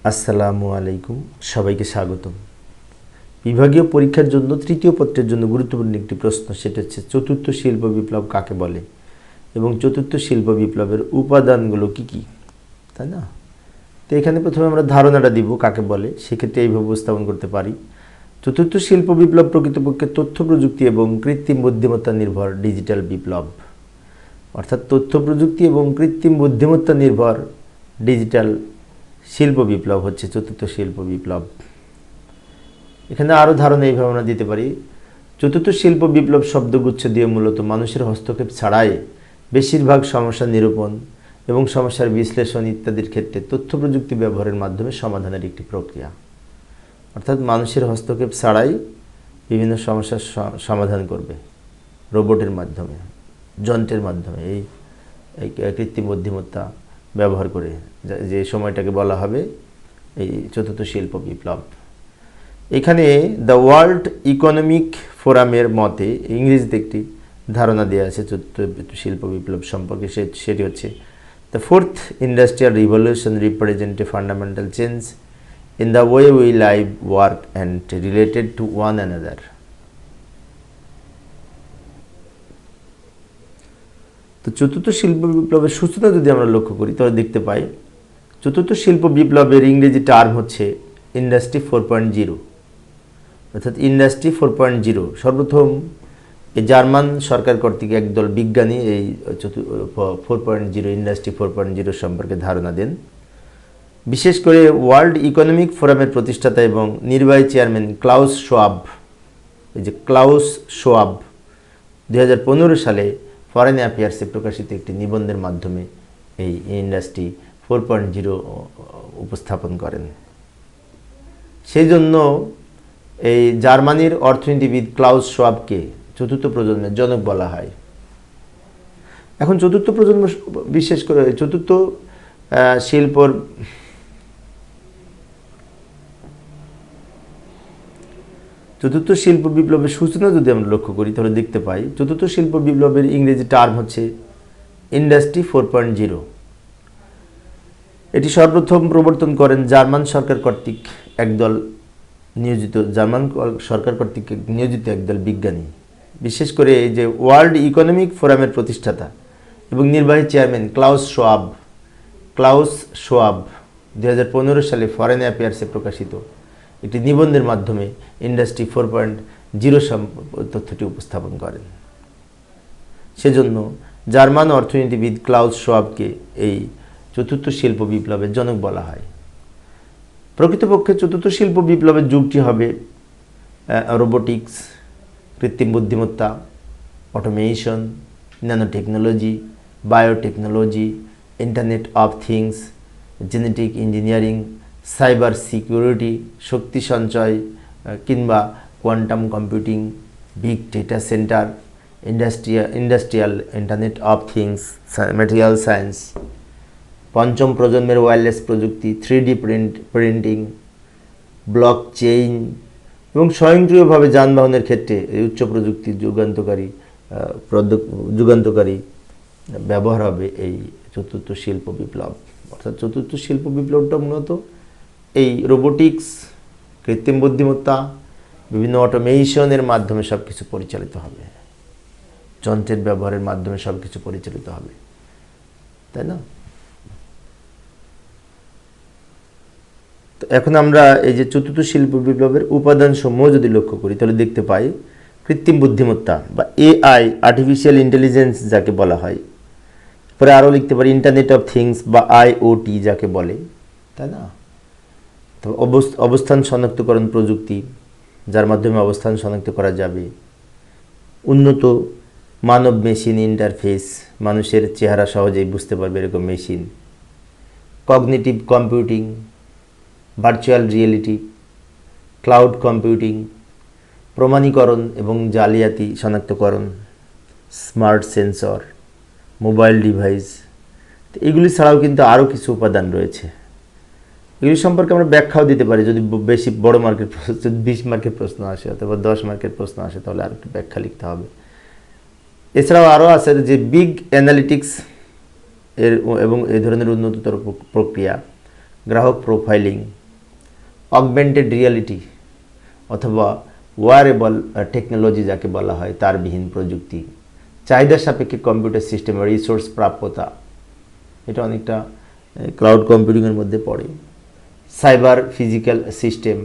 আসসালামু আলাইকুম, সবাইকে স্বাগতম। বিভাগীয় পরীক্ষার জন্য তৃতীয় পত্রের জন্য গুরুত্বপূর্ণ একটি প্রশ্ন, সেটা হচ্ছে চতুর্থ শিল্প বিপ্লব কাকে বলে এবং চতুর্থ শিল্প বিপ্লবের উপাদানগুলো কি কি, তাই না? তো এখানে প্রথমে আমরা ধারণাটা দিব কাকে বলে। সেক্ষেত্রে এইভাবে উপস্থাপন করতে পারি: চতুর্থ শিল্প বিপ্লব প্রকৃতপক্ষে তথ্য প্রযুক্তি এবং কৃত্রিম বুদ্ধিমত্তা নির্ভর ডিজিটাল বিপ্লব। অর্থাৎ তথ্য প্রযুক্তি এবং কৃত্রিম বুদ্ধিমত্তা নির্ভর ডিজিটাল শিল্প বিপ্লব হচ্ছে চতুর্থ শিল্প বিপ্লব। এখানে আরও ধারণা এইভাবে আমরা দিতে পারি: চতুর্থ শিল্প বিপ্লব শব্দগুচ্ছ দিয়ে মূলত মানুষের হস্তক্ষেপ ছাড়াই বেশিরভাগ সমস্যা নিরূপণ এবং সমস্যার বিশ্লেষণ ইত্যাদির ক্ষেত্রে তথ্য প্রযুক্তি ব্যবহারের মাধ্যমে সমাধানের একটি প্রক্রিয়া। অর্থাৎ মানুষের হস্তক্ষেপ ছাড়াই বিভিন্ন সমস্যার সমাধান করবে রোবটের মাধ্যমে, যন্ত্রের মাধ্যমে, এই কৃত্রিম বুদ্ধিমত্তা ব্যবহার করে, যে সময়টাকে বলা হবে এই চতুর্থ শিল্প বিপ্লব। এখানে দ্য ওয়ার্ল্ড ইকোনমিক ফোরামের মতে ইংরেজিতে একটি ধারণা দেওয়া আছে চতুর্থ শিল্প বিপ্লব সম্পর্কে। সেটি হচ্ছে: the fourth industrial revolution represent a fundamental change in the way we live, work and related to one another. তো চতুর্থ শিল্প বিপ্লবের সূচনা যদি আমরা লক্ষ্য করি তাহলে দেখতে পাই চতুর্থ শিল্প বিপ্লবের ইংরেজি টার্ম হচ্ছে ইন্ডাস্ট্রি 4.0। অর্থাৎ ইন্ডাস্ট্রি 4.0 সর্বপ্রথম এই জার্মান সরকার কর্তৃক একদল বিজ্ঞানী এই 4.0 ইন্ডাস্ট্রি 4.0 সম্পর্কে ধারণা দেন। বিশেষ করে ওয়ার্ল্ড ইকোনমিক ফোরামের প্রতিষ্ঠাতা এবং নির্বাহী চেয়ারম্যান ক্লাউস শোয়াব, এই যে ক্লাউস শোয়াব 2015 সালে ফরেন অ্যাফেয়ার্সে প্রকাশিত একটি নিবন্ধের মাধ্যমে এই ইন্ডাস্ট্রি 4.0 উপস্থাপন করেন। সেই জন্য এই জার্মানির অর্থনীতিবিদ ক্লাউস শোয়াবকে চতুর্থ প্রজন্মের জনক বলা হয়। এখন চতুর্থ প্রজন্ম, বিশেষ করে চতুর্থ শিল্প বিপ্লবের সূচনা যদি আমরা লক্ষ্য করি তাহলে দেখতে পাই চতুর্থ শিল্প বিপ্লবের ইংরেজি টার্ম হচ্ছে ইন্ডাস্ট্রি 4.0। এটি সর্বপ্রথম প্রবর্তন করেন জার্মান সরকার কর্তৃক নিয়োজিত একদল বিজ্ঞানী। বিশেষ করে এই যে ওয়ার্ল্ড ইকোনমিক ফোরামের প্রতিষ্ঠাতা এবং নির্বাহী চেয়ারম্যান ক্লাউস শোয়াব 2015 সালে ফরেন অ্যাফেয়ার্সে প্রকাশিত একটি নিবন্ধের মাধ্যমে ইন্ডাস্ট্রি 4.0 তথ্যটি উপস্থাপন করেন। সেজন্য জার্মান অর্থনীতিবিদ ক্লাউস শোয়াবকে এই চতুর্থ শিল্প বিপ্লবের জনক বলা হয়। প্রকৃতপক্ষে চতুর্থ শিল্প বিপ্লবের যুগটি হবে রোবোটিক্স, কৃত্রিম বুদ্ধিমত্তা, automation, nano technology, biotechnology, internet of things, genetic engineering, cyber security, শক্তি সঞ্চয় কিংবা quantum computing, big data centre, industrial internet of things, material science, পঞ্চম প্রজন্মের ওয়্যারলেস প্রযুক্তি, 3D প্রিন্টিং, ব্লক চেইন এবং স্বয়ংক্রিয়ভাবে যানবাহনের ক্ষেত্রে এই উচ্চ প্রযুক্তির যুগান্তকারী ব্যবহার হবে এই চতুর্থ শিল্প বিপ্লব। অর্থাৎ চতুর্থ শিল্প বিপ্লবটা মূলত এই রোবোটিক্স, কৃত্রিম বুদ্ধিমত্তা, বিভিন্ন অটোমেশনের মাধ্যমে সব কিছু পরিচালিত হবে, যন্ত্রের ব্যবহারের মাধ্যমে সব কিছু পরিচালিত হবে, তাই না? তো এখন আমরা এই যে চতুর্থ শিল্প বিপ্লবের উপাদানসমূহ যদি লক্ষ্য করি তাহলে দেখতে পাই কৃত্রিম বুদ্ধিমত্তা বা AI, আর্টিফিশিয়াল ইন্টেলিজেন্স যাকে বলা হয়। পরে আরও লিখতে পারি ইন্টারনেট অফ থিংস বা IoT যাকে বলে, তাই না? তো অবস্থান শনাক্তকরণ প্রযুক্তি, যার মাধ্যমে অবস্থান শনাক্ত করা যাবে। উন্নত মানব মেশিন ইন্টারফেস, মানুষের চেহারা সহজেই বুঝতে পারবে এরকম machine. Cognitive computing, virtual reality, cloud computing, প্রমাণীকরণ এবং জালিয়াতি শনাক্তকরণ, স্মার্ট সেন্সর, মোবাইল ডিভাইস। তো এগুলি ছাড়াও কিন্তু আরও কিছু উপাদান রয়েছে। এগুলি সম্পর্কে আমরা ব্যাখ্যাও দিতে পারি যদি বেশি বড় মার্কের প্রশ্ন, 20 মার্কের প্রশ্ন আসে অথবা 10 মার্কের প্রশ্ন আসে তাহলে আর একটু ব্যাখ্যা লিখতে হবে। এছাড়াও আরও আছে যে বিগ অ্যানালিটিক্স এবং এই ধরনের উন্নততর প্রক্রিয়া, গ্রাহক প্রোফাইলিং, অগমেন্টেড রিয়ালিটি অথবা ওয়ারেবল টেকনোলজি যাকে বলা হয় তার বিহীন প্রযুক্তি, চাহিদা সাপেক্ষে কম্পিউটার সিস্টেম রিসোর্স প্রাপ্যতা, এটা অনেকটা ক্লাউড কম্পিউটিংয়ের মধ্যে পড়ে, cyber physical system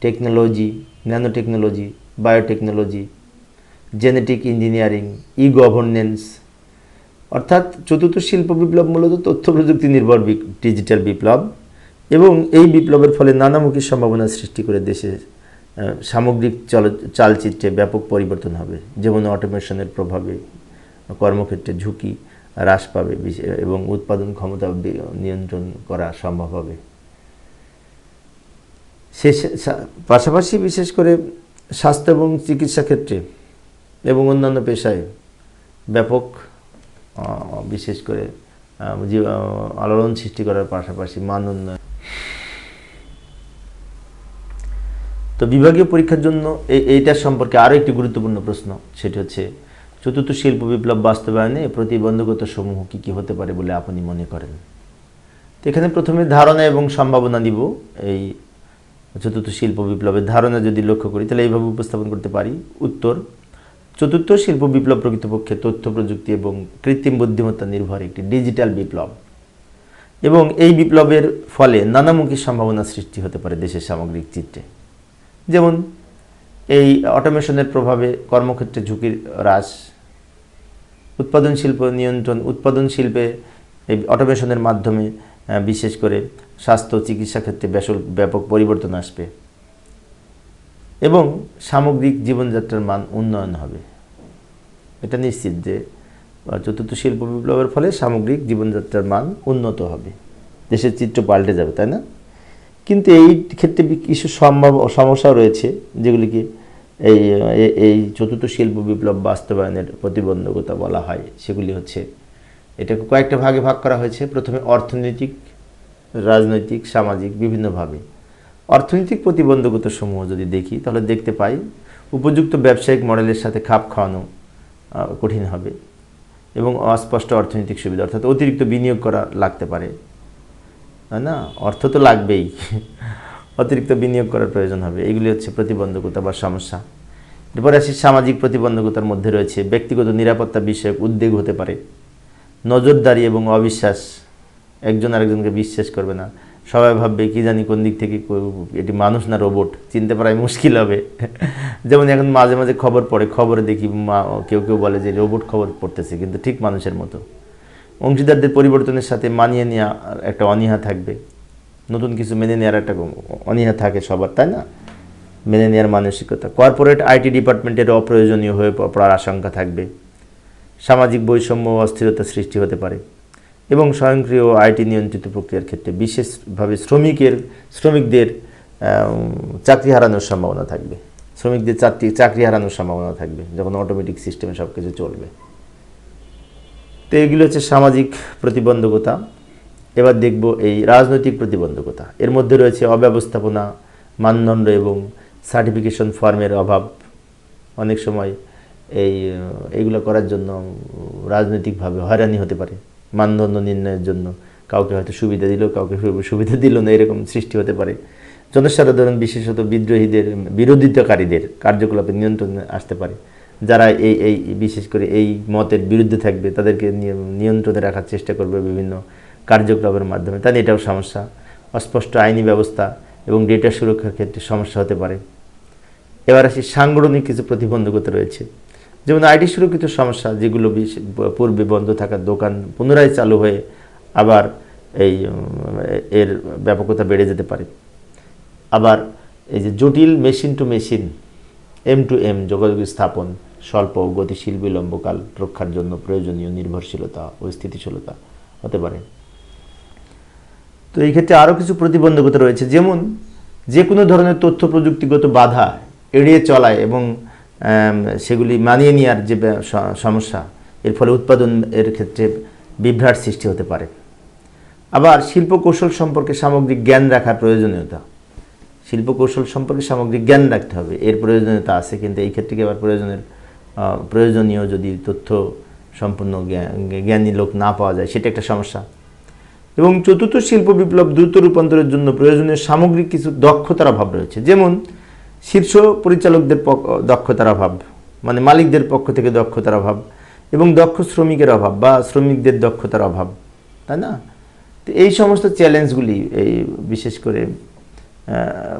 technology, nano technology, biotechnology, genetic engineering, ই গভর্নেন্স। অর্থাৎ চতুর্থ শিল্প বিপ্লব মূলত তথ্য প্রযুক্তি নির্ভর ডিজিটাল বিপ্লব, এবং এই বিপ্লবের ফলে নানামুখী সম্ভাবনা সৃষ্টি করে দেশে সামগ্রিক চালচিত্রে ব্যাপক পরিবর্তন হবে। যেমন অটোমেশনের প্রভাবে কর্মক্ষেত্রে ঝুঁকি হ্রাস পাবে এবং উৎপাদন ক্ষমতা নিয়ন্ত্রণ করা সম্ভব হবে। পাশাপাশি বিশেষ করে স্বাস্থ্য এবং চিকিৎসা ক্ষেত্রে এবং অন্যান্য পেশায় ব্যাপক বিশেষ করে আলোড়ন সৃষ্টি করার পাশাপাশি মান উন্নয়ন। তো বিভাগীয় পরীক্ষার জন্য এইটার সম্পর্কে আরও একটি গুরুত্বপূর্ণ প্রশ্ন, সেটি হচ্ছে চতুর্থ শিল্প বিপ্লব বাস্তবায়নে প্রতিবন্ধকতা সমূহ কী কী হতে পারে বলে আপনি মনে করেন? তো এখানে প্রথমে ধারণা এবং সম্ভাবনা দিব। এই চতুর্থ শিল্প বিপ্লবের ধারণা যদি লক্ষ্য করি তাহলে এইভাবে উপস্থাপন করতে পারি। উত্তর: চতুর্থ শিল্প বিপ্লব প্রকৃতপক্ষে তথ্য প্রযুক্তি এবং কৃত্রিম বুদ্ধিমত্তা নির্ভর একটি ডিজিটাল বিপ্লব, এবং এই বিপ্লবের ফলে নানামুখী সম্ভাবনা সৃষ্টি হতে পারে দেশের সামগ্রিক চিত্রে। যেমন এই অটোমেশনের প্রভাবে কর্মক্ষেত্রে ঝুঁকির হ্রাস, উৎপাদন শিল্প নিয়ন্ত্রণ, উৎপাদন শিল্পে এই অটোমেশনের মাধ্যমে বিশেষ করে স্বাস্থ্য চিকিৎসা ক্ষেত্রে ব্যাপক পরিবর্তন আসবে এবং সামগ্রিক জীবনযাত্রার মান উন্নয়ন হবে। এটা নিশ্চিত যে চতুর্থ শিল্প বিপ্লবের ফলে সামগ্রিক জীবনযাত্রার মান উন্নত হবে, দেশের চিত্র পাল্টে যাবে, তাই না? কিন্তু এই ক্ষেত্রে কিছু সমস্যা রয়েছে যেগুলিকে এই চতুর্থ শিল্প বিপ্লব বাস্তবায়নের প্রতিবন্ধকতা বলা হয়। সেগুলি হচ্ছে, এটাকে কয়েকটা ভাগে ভাগ করা হয়েছে। প্রথমে অর্থনৈতিক, রাজনৈতিক, সামাজিক, বিভিন্নভাবে। অর্থনৈতিক প্রতিবন্ধকতা সমূহ যদি দেখি তাহলে দেখতে পাই উপযুক্ত ব্যবসায়িক মডেলের সাথে খাপ খাওয়ানো কঠিন হবে এবং অস্পষ্ট অর্থনৈতিক সুবিধা, অর্থাৎ অতিরিক্ত বিনিয়োগ করা লাগতে পারে, তাই না? অর্থ তো লাগবেই, অতিরিক্ত বিনিয়োগ করার প্রয়োজন হবে। এগুলি হচ্ছে প্রতিবন্ধকতা বা সমস্যা। এরপরে আসি সামাজিক প্রতিবন্ধকতার মধ্যে রয়েছে ব্যক্তিগত নিরাপত্তা বিষয়ক উদ্বেগ হতে পারে, নজরদারি এবং অবিশ্বাস, একজন আরেকজনকে বিশ্বাস করবে না, সবাই ভাববে কি জানি কোন দিক থেকে এটি মানুষ না রোবট, চিনতে পারাই মুশকিল হবে। যেমন এখন মাঝে মাঝে খবর পড়ে, খবরে দেখি কেউ কেউ বলে যে রোবট খবর পড়তেছে, কিন্তু ঠিক মানুষের মতো। অংশীদারদের পরিবর্তনের সাথে মানিয়ে নেওয়া একটা অনীহা থাকবে, নতুন কিছু মেনে নেওয়ার একটা অনীহা থাকে সবার, তাই না? মেনে নেওয়ার মানসিকতা। কর্পোরেট আইটি ডিপার্টমেন্টের অপ্রয়োজনীয় হয়ে পড়ার আশঙ্কা থাকবে, সামাজিক বৈষম্য ও অস্থিরতা সৃষ্টি হতে পারে এবং স্বয়ংক্রিয় আইটি নিয়ন্ত্রিত প্রক্রিয়ার ক্ষেত্রে বিশেষভাবে শ্রমিকদের চাকরি হারানোর সম্ভাবনা থাকবে, শ্রমিকদের চাকরি হারানোর সম্ভাবনা থাকবে যখন অটোমেটিক সিস্টেমে সব কিছু চলবে। তো এগুলো হচ্ছে সামাজিক প্রতিবন্ধকতা। এবার দেখব এই রাজনৈতিক প্রতিবন্ধকতা। এর মধ্যে রয়েছে অব্যবস্থাপনা, মানদণ্ড এবং সার্টিফিকেশন ফর্মের অভাব। অনেক সময় এইগুলো করার জন্য রাজনৈতিকভাবে হয়রানি হতে পারে, মানদণ্ড নির্ণয়ের জন্য কাউকে হয়তো সুবিধা দিল, কাউকে সুবিধা দিল না, এরকম সৃষ্টি হতে পারে। জনসাধারণ বিশেষত বিরোধিতাকারীদের কার্যকলাপে নিয়ন্ত্রণে আসতে পারে। যারা এই বিশেষ করে এই মতের বিরুদ্ধে থাকবে তাদেরকে নিয়ন্ত্রণে রাখার চেষ্টা করবে বিভিন্ন কার্যকলাপের মাধ্যমে, তাই এটাও সমস্যা। অস্পষ্ট আইনি ব্যবস্থা এবং ডেটা সুরক্ষার ক্ষেত্রে সমস্যা হতে পারে। এবার আসি সাংগঠনিক কিছু প্রতিবন্ধকতা রয়েছে, যেমন আইটি সুরক্ষিত সমস্যা, যেগুলো পূর্বে বন্ধ থাকা দোকান পুনরায় চালু হয়ে আবার এর ব্যাপকতা বেড়ে যেতে পারে। আবার এই যে জটিল মেশিন টু মেশিন, M2M যোগাযোগ স্থাপন, স্বল্প ও গতিশীল বিলম্বকাল রক্ষার জন্য প্রয়োজনীয় নির্ভরশীলতা ও স্থিতিশীলতা হতে পারে। তো এই ক্ষেত্রে আরও কিছু প্রতিবন্ধকতা রয়েছে, যেমন যে কোনো ধরনের তথ্য প্রযুক্তিগত বাধা এড়িয়ে চলায় এবং সেগুলি মানিয়ে নেওয়ার যে সমস্যা, এর ফলে উৎপাদন এর ক্ষেত্রে বিভ্রাট সৃষ্টি হতে পারে। আবার শিল্পকৌশল সম্পর্কে সামগ্রিক জ্ঞান রাখার প্রয়োজনীয়তা, শিল্পকৌশল সম্পর্কে সামগ্রিক জ্ঞান রাখতে হবে, এর প্রয়োজনীয়তা আছে, কিন্তু এই ক্ষেত্রে আবার প্রয়োজনীয় যদি তথ্য সম্পূর্ণ জ্ঞানী লোক না পাওয়া যায়, সেটা একটা সমস্যা। এবং চতুর্থ শিল্প বিপ্লব দ্রুত রূপান্তরের জন্য প্রয়োজনীয় সামগ্রিক কিছু দক্ষতার অভাব রয়েছে, যেমন শীর্ষ পরিচালকদের দক্ষতার অভাব, মানে মালিকদের পক্ষ থেকে দক্ষতার অভাব, এবং দক্ষ শ্রমিকের অভাব বা শ্রমিকদের দক্ষতার অভাব, তাই না? তো এই সমস্ত চ্যালেঞ্জগুলি এই বিশেষ করে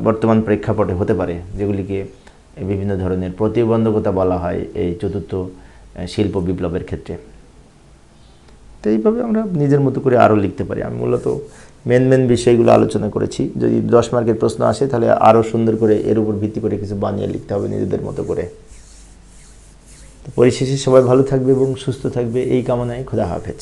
বর্তমান প্রেক্ষাপটে হতে পারে, যেগুলিকে বিভিন্ন ধরনের প্রতিবন্ধকতা বলা হয় এই চতুর্থ শিল্প বিপ্লবের ক্ষেত্রে। তো এইভাবে আমরা নিজের মতো করে আরও লিখতে পারি। আমি মূলত মেন বিষয়গুলো আলোচনা করেছি। যদি 10 মার্কের প্রশ্ন আসে তাহলে আরও সুন্দর করে এর উপর ভিত্তি করে কিছু বানিয়ে লিখতে হবে নিজেদের মতো করে। পরিশেষে সবাই ভালো থাকবে এবং সুস্থ থাকবে এই কামনায়। খোদা হাফেজ।